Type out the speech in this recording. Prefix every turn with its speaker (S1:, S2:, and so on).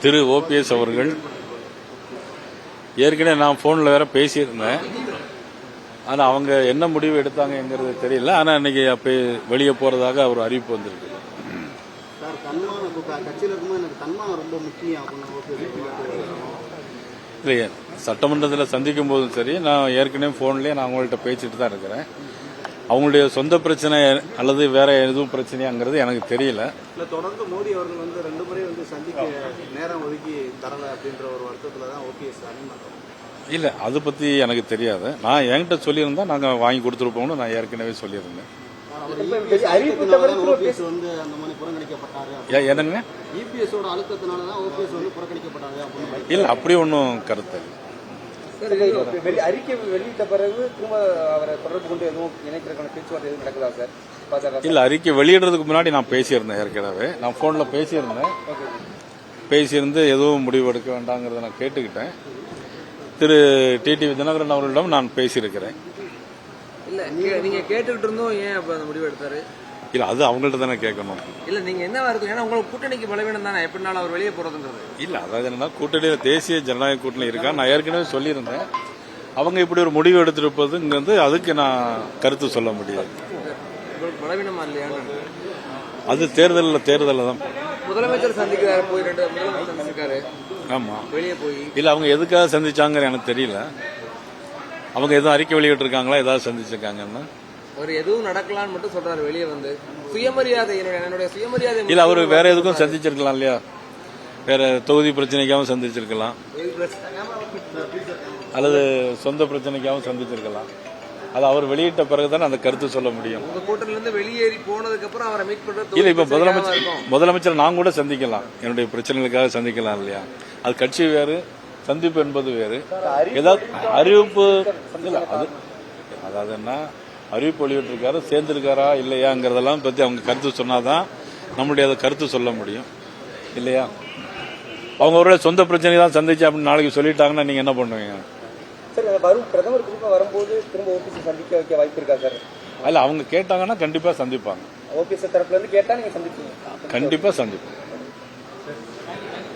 S1: திரு OPS அவர்கள் ஏற்கனவே நான் ஃபோனில் வேற பேசியிருந்தேன். ஆனால் அவங்க என்ன முடிவு எடுத்தாங்கங்கிறது தெரியல. ஆனால் இன்னைக்கு அப்போ வெளியே போகிறதாக ஒரு அறிவிப்பு வந்திருக்கு. இல்லையே, சட்டமன்றத்தில் சந்திக்கும் போதும் சரி, நான் ஏற்கனவே ஃபோன்லேயே நான் அவங்கள்ட்ட பேசிட்டு தான் இருக்கிறேன். அவங்களுடைய சொந்த பிரச்சனை அல்லது வேற எதுவும் பிரச்சனையாங்கிறது எனக்கு தெரியல.
S2: தொடர்ந்து மோடி அவர்கள் 2 முறை சந்திக்க நேரம் ஒதுக்கி தரல அப்படின்ற ஒரு வருத்தத்தில் தான் ஓபிஎஸ்
S1: இல்லை, அதை பற்றி எனக்கு தெரியாது. நான் என்கிட்ட சொல்லியிருந்தா நாங்கள் வாங்கி கொடுத்துருப்போம்னு நான் ஏற்கனவே சொல்லியிருந்தேன். என்னங்க, இல்லை அப்படி ஒன்றும் கருத்து
S2: அறிக்கை வெளியிட்ட பிறகு திரும்ப அவரை தொடர்பு கொண்டு எதுவும் இணைக்கிறதுக்கான பேச்சுவார்த்தை எதுவும் நடக்குதா சார்?
S1: இல்லை, அறிக்கை வெளியிடுறதுக்கு முன்னாடி நான் பேசியிருந்தேன். ஏற்கனவே நான் ஃபோனில் பேசியிருந்து எதுவும் முடிவு எடுக்க வேண்டாங்கிறத நான் கேட்டுக்கிட்டேன். திரு டிடிவி தினகரன் அவர்களிடம் நான் பேசியிருக்கிறேன்.
S3: இல்ல நீங்க கேட்டுக்கிட்டு இருந்தோம், ஏன் அப்ப அந்த முடிவு எடுத்தாரு?
S1: இல்ல, அது அவங்கள்ட்ட தானே கேட்கணும்.
S3: இல்ல நீங்க என்ன இருக்கும், ஏன்னா உங்களுக்கு கூட்டணிக்கு பலவீனம் தானே, எப்படினாலும் அவர் வெளியே போறதுன்றது.
S1: இல்ல, அதாவது என்னன்னா, கூட்டணியில தேசிய ஜனநாயக கூட்டணி இருக்கா, நான் ஏற்கனவே சொல்லியிருந்தேன். அவங்க இப்படி ஒரு முடிவு எடுத்திருப்பதுங்கிறது அதுக்கு நான் கருத்து சொல்ல முடியாது.
S3: பலவீனமா இல்லையா?
S1: அது தேர்தல் தான்.
S3: முதலமைச்சர் சந்திக்கிறாரு, போய் 2 முதலமைச்சர் சந்திச்சிருக்காரு.
S1: ஆமா,
S3: வெளியே போய்
S1: இல்ல அவங்க எதுக்காக சந்திச்சாங்க எனக்கு தெரியல. அவங்க எதுவும் அறிக்கை வெளியிட்டு இருக்காங்களா, ஏதாவது சந்திச்சிருக்காங்கன்னா?
S3: அவர் எதுவும் நடக்கலான்னு மட்டும் சொல்றாரு. வெளியே சுயமரியாதை, என்னுடைய சுயமரியாதை.
S1: இல்ல, அவரு வேற எதுக்கும் சந்திச்சிருக்கலாம் இல்லையா? வேற தொகுதி பிரச்சனைக்காகவும் சந்திச்சிருக்கலாம், அல்லது சொந்த பிரச்சனைக்காகவும் சந்திச்சிருக்கலாம். அது அவர் வெளியிட்ட பிறகுதான் அந்த கருத்து சொல்ல முடியும்.
S3: உங்க கூட்டணில இருந்து வெளியேறி போனதுக்கு அப்புறம் அவரை மீட் பண்றது
S1: இல்ல, இப்ப முதலமைச்சர் நான் கூட சந்திக்கலாம், என்னுடைய பிரச்சனைகளுக்காக சந்திக்கலாம் இல்லையா? அது கட்சி வேறு, சந்திப்பு என்பது வேறு. ஏதாவது அறிவிப்பு அதாவது என்ன அறிவிப்பு வெளியிட்டிருக்காரு, சேர்ந்திருக்காரா இல்லையாங்கிறதெல்லாம் பத்தி அவங்க கருத்து சொன்னாதான் நம்மளுடைய அதை கருத்து சொல்ல முடியும் இல்லையா? அவங்க ஒரு சொந்த பிரச்சனை தான் சந்திச்சு அப்படின்னு நாளைக்கு சொல்லிட்டாங்கன்னா நீங்க என்ன பண்ணுவீங்க?
S2: பிரதமர் திரும்ப வரும்போது திரும்ப ஓபிஎஸ் சந்திக்க வைக்க வாய்ப்பு இருக்கா சார்?
S1: இல்ல, அவங்க கேட்டாங்கன்னா கண்டிப்பா சந்திப்பாங்க.
S2: ஓபிஎஸ் தரப்புல இருந்து கேட்டா நீங்க சந்திப்பீங்க?
S1: கண்டிப்பா சந்திப்போம்.